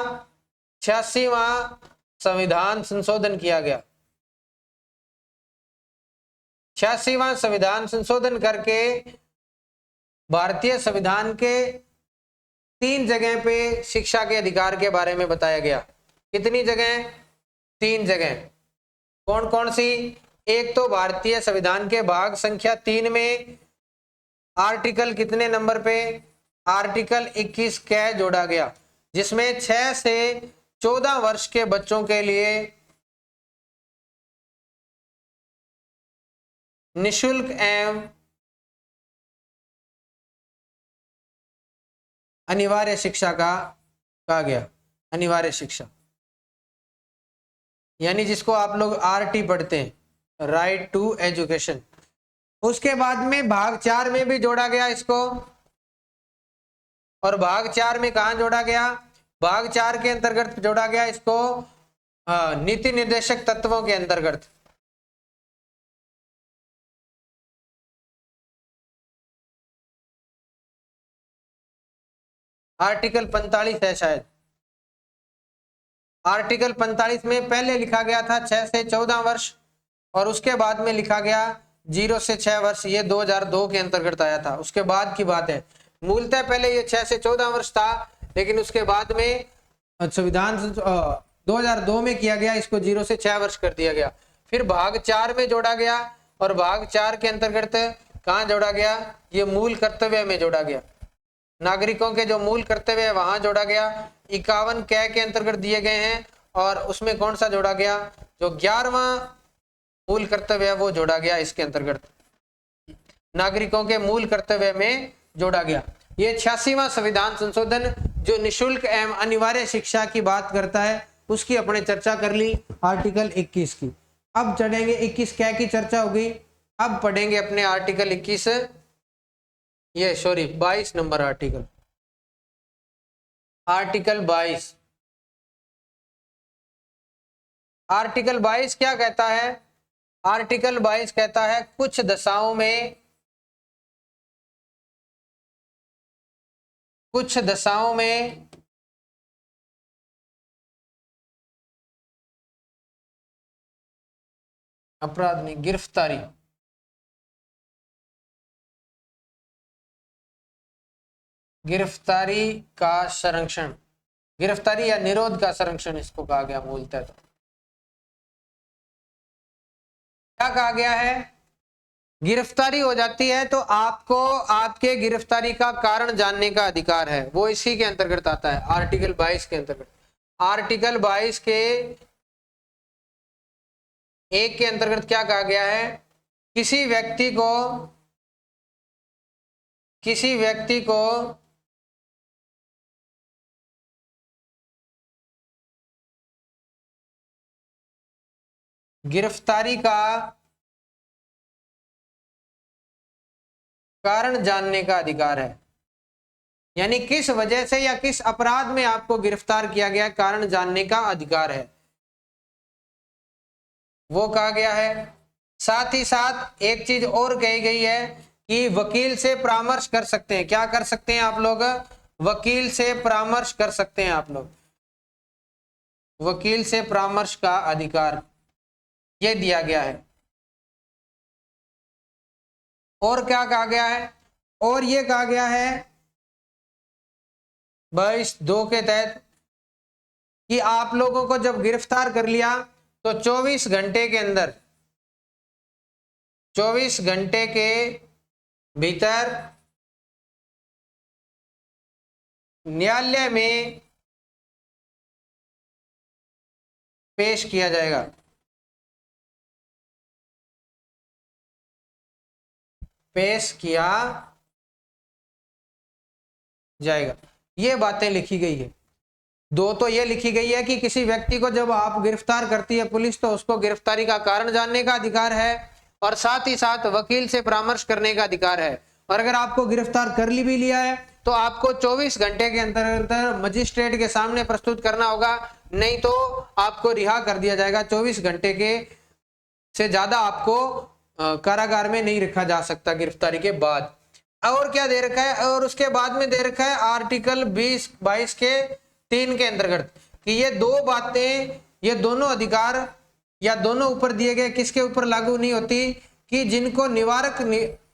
86वां संविधान संशोधन किया गया। 86वां संविधान संशोधन करके भारतीय संविधान के 3 जगह पे शिक्षा के अधिकार के बारे में बताया गया। कितनी जगह? 3 जगह। कौन कौन सी? एक तो भारतीय संविधान के भाग संख्या 3 में आर्टिकल कितने नंबर पे? आर्टिकल 21 कै जोड़ा गया, जिसमें 6 से 14 वर्ष के बच्चों के लिए निशुल्क एवं अनिवार्य शिक्षा का कहा गया। अनिवार्य शिक्षा यानी जिसको आप लोग आरटी पढ़ते हैं, राइट टू एजुकेशन। उसके बाद में भाग 4 में भी जोड़ा गया इसको। और भाग 4 में कहां जोड़ा गया? भाग 4 के अंतर्गत जोड़ा गया इसको नीति निर्देशक तत्वों के अंतर्गत। आर्टिकल 45 है शायद। आर्टिकल 45 में पहले लिखा गया था 6 से 14 वर्ष, और उसके बाद में लिखा गया 0 से 6 वर्ष। ये 2002 के अंतर्गत आया था, उसके बाद की बात है। मूलतः पहले ये 6 से 14 वर्ष था, लेकिन उसके बाद में संविधान 2002 में किया गया, इसको 0 से 6 वर्ष कर दिया गया। फिर भाग 4 में जोड़ा गया, और भाग 4 के अंतर्गत कहाँ जोड़ा गया? ये मूल कर्तव्य में जोड़ा गया। नागरिकों के जो मूल कर्तव्य है वहां जोड़ा गया। 51 कै के अंतर्गत दिए गए हैं, और उसमें कौन सा जोड़ा गया? जो 11वां मूल कर्तव्य है वो जोड़ा गया इसके अंतर्गत। नागरिकों के मूल कर्तव्य में जोड़ा गया। ये 86वां संविधान संशोधन जो निशुल्क एवं अनिवार्य शिक्षा की बात करता है, उसकी अपने चर्चा कर ली आर्टिकल 21 की। अब चढ़ेंगे 21 क्या की चर्चा होगी, अब पढ़ेंगे अपने आर्टिकल 21, ये sorry 22 number article, article 22। Article 22 क्या कहता है? आर्टिकल 22 कहता है कुछ दशाओं में अपराध नहीं, गिरफ्तारी, गिरफ्तारी का संरक्षण, गिरफ्तारी या निरोध का संरक्षण इसको कहा गया मूलतः। तो क्या कहा गया है? गिरफ्तारी हो जाती है तो आपको आपके गिरफ्तारी का कारण जानने का अधिकार है, वो इसी के अंतर्गत आता है, आर्टिकल 22 के अंतर्गत। आर्टिकल 22 के 1 के अंतर्गत क्या कहा गया है? किसी व्यक्ति को गिरफ्तारी का कारण जानने का अधिकार है, यानी किस वजह से या किस अपराध में आपको गिरफ्तार किया गया, कारण जानने का अधिकार है, वो कहा गया है। साथ ही साथ एक चीज और कही गई है कि वकील से परामर्श कर सकते हैं। क्या कर सकते हैं आप लोग? वकील से परामर्श कर सकते हैं आप लोग, वकील से परामर्श का अधिकार ये दिया गया है। और क्या कहा गया है? और ये कहा गया है 22(2) के तहत कि आप लोगों को जब गिरफ्तार कर लिया तो 24 घंटे के अंदर, 24 घंटे के भीतर न्यायालय में पेश किया जाएगा। पेश किया जाएगा, ये बातें लिखी गई है। 2 तो ये लिखी गई है कि किसी व्यक्ति को जब आप गिरफ्तार करती है पुलिस तो उसको गिरफ्तारी का कारण जानने का अधिकार है, और साथ ही साथ वकील से परामर्श करने का अधिकार है। और अगर आपको गिरफ्तार कर भी लिया है तो आपको 24 घंटे के अंदर मजिस्ट्रेट के सामने प्रस्तुत करना होगा, नहीं तो आपको रिहा कर दिया जाएगा। 24 घंटे के से ज्यादा आपको कारागार में नहीं रखा जा सकता गिरफ्तारी के बाद। और क्या दे रखा है? और उसके बाद में दे रखा है आर्टिकल 22 के 3 के अंतर्गत कि ये 2 बातें, ये दोनों अधिकार या दोनों ऊपर दिए गए किसके ऊपर लागू नहीं होती? कि जिनको निवारक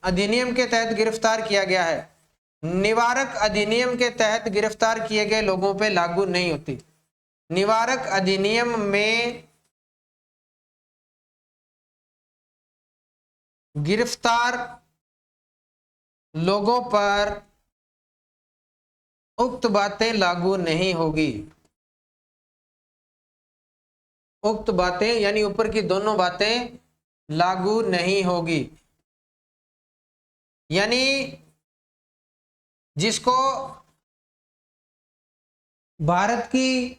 अधिनियम के तहत गिरफ्तार किया गया है, निवारक अधिनियम के तहत गिरफ्तार किए गए लोगों पे लागू नहीं होती। निवारक अधिनियम में गिरफ्तार लोगों पर उक्त बातें लागू नहीं होगी। उक्त बातें यानी ऊपर की दोनों बातें लागू नहीं होगी। यानी जिसको भारत की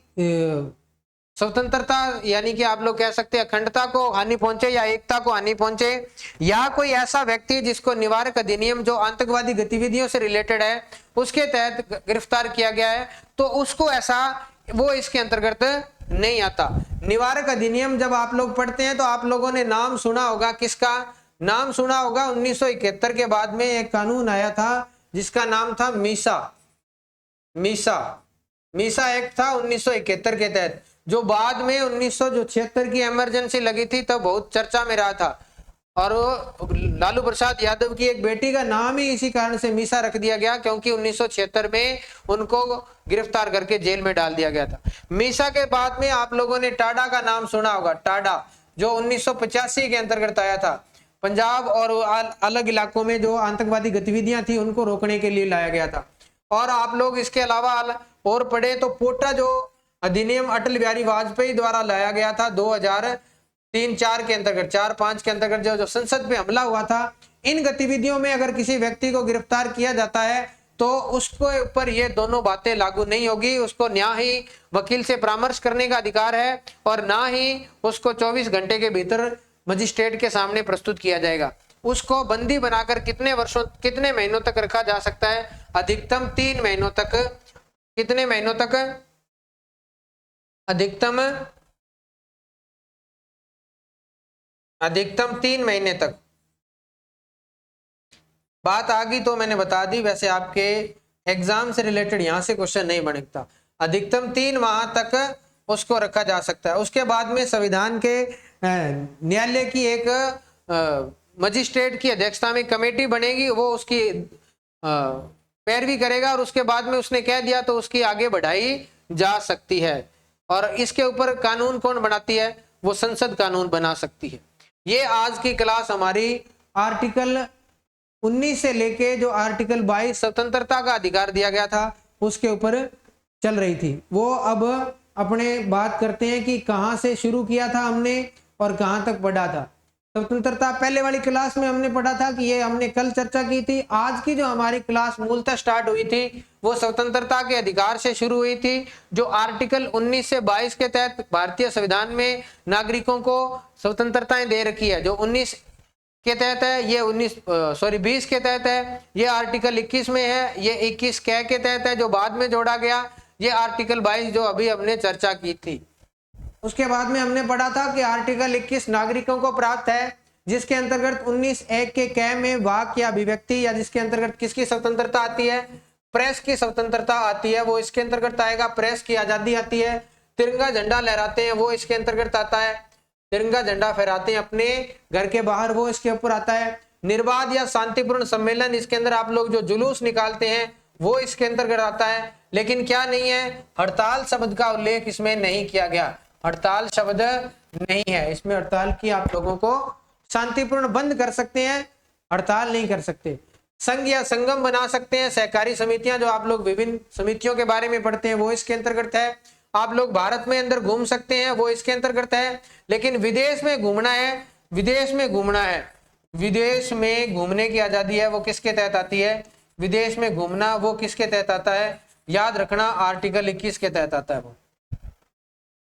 स्वतंत्रता यानी कि आप लोग कह सकते हैं अखंडता को हानि पहुंचे या एकता को हानि पहुंचे, या कोई ऐसा व्यक्ति जिसको निवारक अधिनियम जो आतंकवादी गतिविधियों से रिलेटेड है उसके तहत गिरफ्तार किया गया है, तो उसको ऐसा वो इसके अंतर्गत नहीं आता। निवारक अधिनियम जब आप लोग पढ़ते हैं तो आप लोगों ने नाम सुना होगा, किसका नाम सुना होगा? 1971 के बाद में एक कानून आया था जिसका नाम था मीसा एक्ट था 1971 के तहत, जो बाद में 1976 की इमरजेंसी लगी थी तब बहुत चर्चा में रहा था। और लालू प्रसाद यादव की एक बेटी का नाम ही इसी कारण से मीसा रख दिया गया, क्योंकि 1976 में उनको गिरफ्तार करके जेल में डाल दिया गया था। मीसा के बाद में आप लोगों ने टाडा का नाम सुना होगा, टाडा जो 1985 के अंतर्गत आया था। पंजाब और अलग इलाकों में जो आतंकवादी गतिविधियां थी उनको रोकने के लिए लाया गया था। और आप लोग इसके अलावा और पढ़े तो पोटा जो अधिनियम अटल बिहारी वाजपेयी द्वारा लाया गया था 2003-4 के अंतर्गत, 4-5 के अंतर्गत जो संसद पे हमला हुआ था, इन गतिविधियों में अगर किसी व्यक्ति को गिरफ्तार किया जाता है तो उसको ऊपर ये दोनों बातें लागू नहीं होगी। उसको ना ही वकील से परामर्श करने का अधिकार है और ना ही उसको 24 घंटे के भीतर मजिस्ट्रेट के सामने प्रस्तुत किया जाएगा। उसको बंदी बनाकर कितने महीनों तक रखा जा सकता है? अधिकतम 3 महीनों तक। कितने महीनों तक? अधिकतम 3 महीने तक। बात आ गई तो मैंने बता दी, वैसे आपके एग्जाम से रिलेटेड यहां से क्वेश्चन नहीं बनेगा। अधिकतम 3 माह तक उसको रखा जा सकता है। उसके बाद में संविधान के न्यायालय की एक मजिस्ट्रेट की अध्यक्षता में कमेटी बनेगी, वो उसकी पैरवी करेगा और उसके बाद में उसने कह दिया तो उसकी आगे बढ़ाई जा सकती है। और इसके ऊपर कानून कौन बनाती है? वो संसद कानून बना सकती है। ये आज की क्लास हमारी आर्टिकल 19 से लेके जो आर्टिकल 22 स्वतंत्रता का अधिकार दिया गया था उसके ऊपर चल रही थी। वो अब अपने बात करते हैं कि कहां से शुरू किया था हमने और कहां तक पढ़ा था। स्वतंत्रता पहले वाली क्लास में हमने पढ़ा था कि ये हमने कल चर्चा की थी। आज की जो हमारी क्लास मूलतः स्टार्ट हुई थी वो स्वतंत्रता के अधिकार से शुरू हुई थी, जो आर्टिकल 19 से 22 के तहत भारतीय संविधान में नागरिकों को स्वतंत्रताएं दे रखी है। जो 19 के तहत है, ये 20 के तहत है, ये आर्टिकल 21 में है, ये 21 के तहत है जो बाद में जोड़ा गया, ये आर्टिकल 22 जो अभी हमने चर्चा की थी। उसके बाद में हमने पढ़ा था कि आर्टिकल 21 नागरिकों को प्राप्त है, जिसके अंतर्गत 19(1) के कै में वाक्य या अभिव्यक्ति या जिसके अंतर्गत किसकी स्वतंत्रता आती है? प्रेस की स्वतंत्रता आती है, वो इसके अंतर्गत आएगा। प्रेस की आजादी आती है। तिरंगा झंडा लहराते हैं, वो इसके अंतर्गत आता है। तिरंगा झंडा फहराते हैं अपने घर के बाहर, वो इसके ऊपर आता है। निर्बाध या शांतिपूर्ण सम्मेलन, इसके अंदर आप लोग जो जुलूस निकालते हैं वो इसके अंतर्गत आता है। लेकिन क्या नहीं है? हड़ताल शब्द का उल्लेख इसमें नहीं किया गया। हड़ताल शब्द नहीं है इसमें। हड़ताल की आप लोगों को शांतिपूर्ण बंद कर सकते हैं, हड़ताल नहीं कर सकते। संघ या संगम बना सकते हैं। सहकारी समितियां जो आप लोग विभिन्न समितियों के बारे में पढ़ते हैं वो इसके अंतर्गत है। आप लोग भारत में अंदर घूम सकते हैं, वो इसके अंतर्गत है। लेकिन विदेश में घूमना है, विदेश में घूमना है, विदेश में घूमने की आजादी है, वो किसके तहत आती है? विदेश में घूमना वो किसके तहत आता है? याद रखना, आर्टिकल 21 के तहत आता है। वो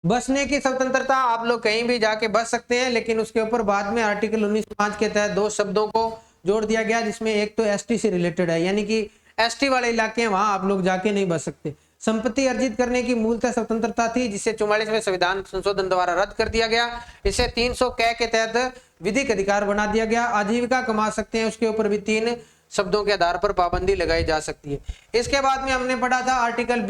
बसने की स्वतंत्रता, आप लोग कहीं भी जाके बस सकते हैं, लेकिन उसके ऊपर बाद में आर्टिकल 19(5) के तहत 2 शब्दों को जोड़ दिया गया, जिसमें एक तो एसटी से रिलेटेड है, यानी कि एसटी वाले इलाके हैं वहां आप लोग जाके नहीं बस सकते। संपत्ति अर्जित करने की मूलतः स्वतंत्रता थी, जिसे 44वें संविधान संशोधन द्वारा रद्द कर दिया गया। इसे 300 कै के तहत विधिक अधिकार बना दिया गया। आजीविका कमा सकते हैं, उसके ऊपर भी 3 शब्दों के आधार पर पाबंदी लगाई जा सकती है। इसके बाद में हमने पढ़ा था आर्टिकल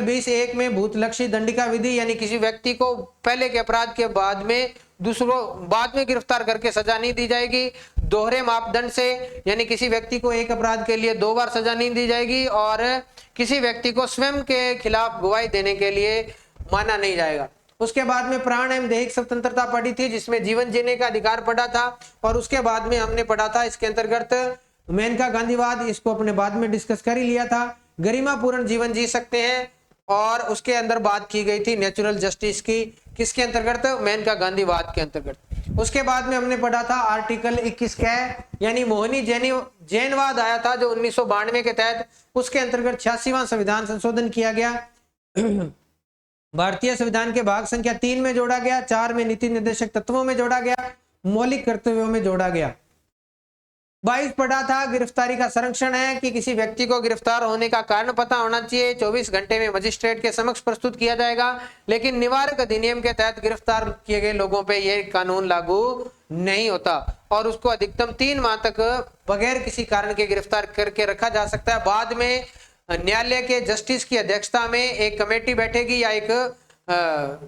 20(1) में भूतलक्षी दंडिका विधि, यानी किसी व्यक्ति को पहले के अपराध के बाद में बाद में गिरफ्तार करके सजा नहीं दी जाएगी। दोहरे मापदंड से, यानी किसी व्यक्ति को एक अपराध के लिए 2 बार सजा नहीं दी जाएगी और किसी व्यक्ति को स्वयं के खिलाफ गवाही देने के लिए माना नहीं जाएगा। उसके बाद में प्राण एवं दैहिक स्वतंत्रता पढ़ी थी, जिसमें जीवन जीने का अधिकार पढ़ा था। और उसके बाद में हमने पढ़ा था इसके अंतर्गत मेनका गांधीवाद, इसको अपने बाद में डिस्कस कर ही लिया था। गरिमापूर्ण जीवन जी सकते हैं, और उसके अंदर बात की गई थी नेचुरल जस्टिस की, किसके अंतर्गत? मेनका गांधीवाद के अंतर्गत। उसके बाद में हमने पढ़ा था आर्टिकल 21 कै, यानी मोहनी जैनवाद आया था जो 1992 के तहत, उसके अंतर्गत 86वां संविधान संशोधन किया गया। भारतीय संविधान के भाग संख्या 3 में जोड़ा गया, 4 में नीति निर्देशक तत्वों में जोड़ा गया, मौलिक कर्तव्यों में जोड़ा गया। 22 पढ़ा था गिरफ्तारी का संरक्षण है कि किसी व्यक्ति को गिरफ्तार होने का कारण पता होना चाहिए, 24 घंटे में मजिस्ट्रेट के समक्ष प्रस्तुत किया जाएगा। लेकिन निवारक अधिनियम के तहत गिरफ्तार किए गए लोगों पे यह कानून लागू नहीं होता और उसको अधिकतम 3 माह तक बगैर किसी कारण के गिरफ्तार करके रखा जा सकता है। बाद में न्यायालय के जस्टिस की अध्यक्षता में एक कमेटी बैठेगी या एक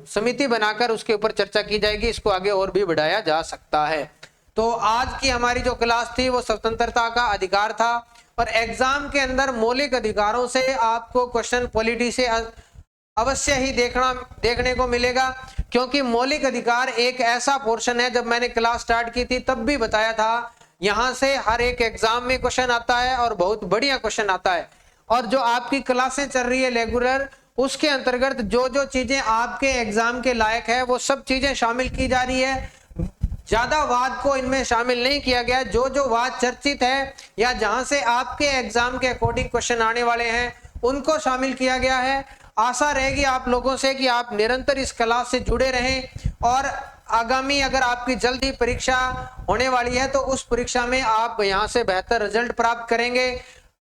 समिति बनाकर उसके ऊपर चर्चा की जाएगी। इसको आगे और भी बढ़ाया जा सकता है। तो आज की हमारी जो क्लास थी वो स्वतंत्रता का अधिकार था, और एग्जाम के अंदर मौलिक अधिकारों से आपको क्वेश्चन पॉलिटी से अवश्य ही देखने को मिलेगा, क्योंकि मौलिक अधिकार एक ऐसा पोर्शन है, जब मैंने क्लास स्टार्ट की थी तब भी बताया था, यहां से हर एक एग्जाम में क्वेश्चन आता है और बहुत बढ़िया क्वेश्चन आता है। और जो आपकी क्लासें चल रही है रेगुलर, उसके अंतर्गत जो जो चीजें आपके एग्जाम के लायक है वो सब चीजें शामिल की जा रही है। ज्यादा वाद को इनमें शामिल नहीं किया गया। जो जो वाद चर्चित है या जहां से आपके एग्जाम के अकॉर्डिंग क्वेश्चन आने वाले हैं उनको शामिल किया गया है। आशा रहेगी आप लोगों से कि आप निरंतर इस क्लास से जुड़े रहें और आगामी अगर आपकी जल्दी परीक्षा होने वाली है तो उस परीक्षा में आप यहां से बेहतर रिजल्ट प्राप्त करेंगे।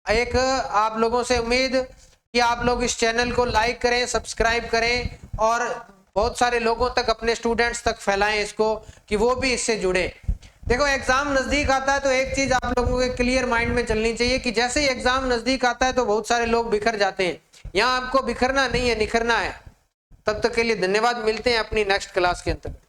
एक आप लोगों से उम्मीद कि आप लोग इस चैनल को लाइक करें, सब्सक्राइब करें और बहुत सारे लोगों तक, अपने स्टूडेंट्स तक फैलाएं इसको कि वो भी इससे जुड़े। देखो एग्जाम नजदीक आता है तो एक चीज आप लोगों के क्लियर माइंड में चलनी चाहिए कि जैसे ही एग्जाम नजदीक आता है तो बहुत सारे लोग बिखर जाते हैं। यहाँ आपको बिखरना नहीं है, निखरना है। तब तक के लिए धन्यवाद, मिलते हैं अपनी नेक्स्ट क्लास के अंतर्गत।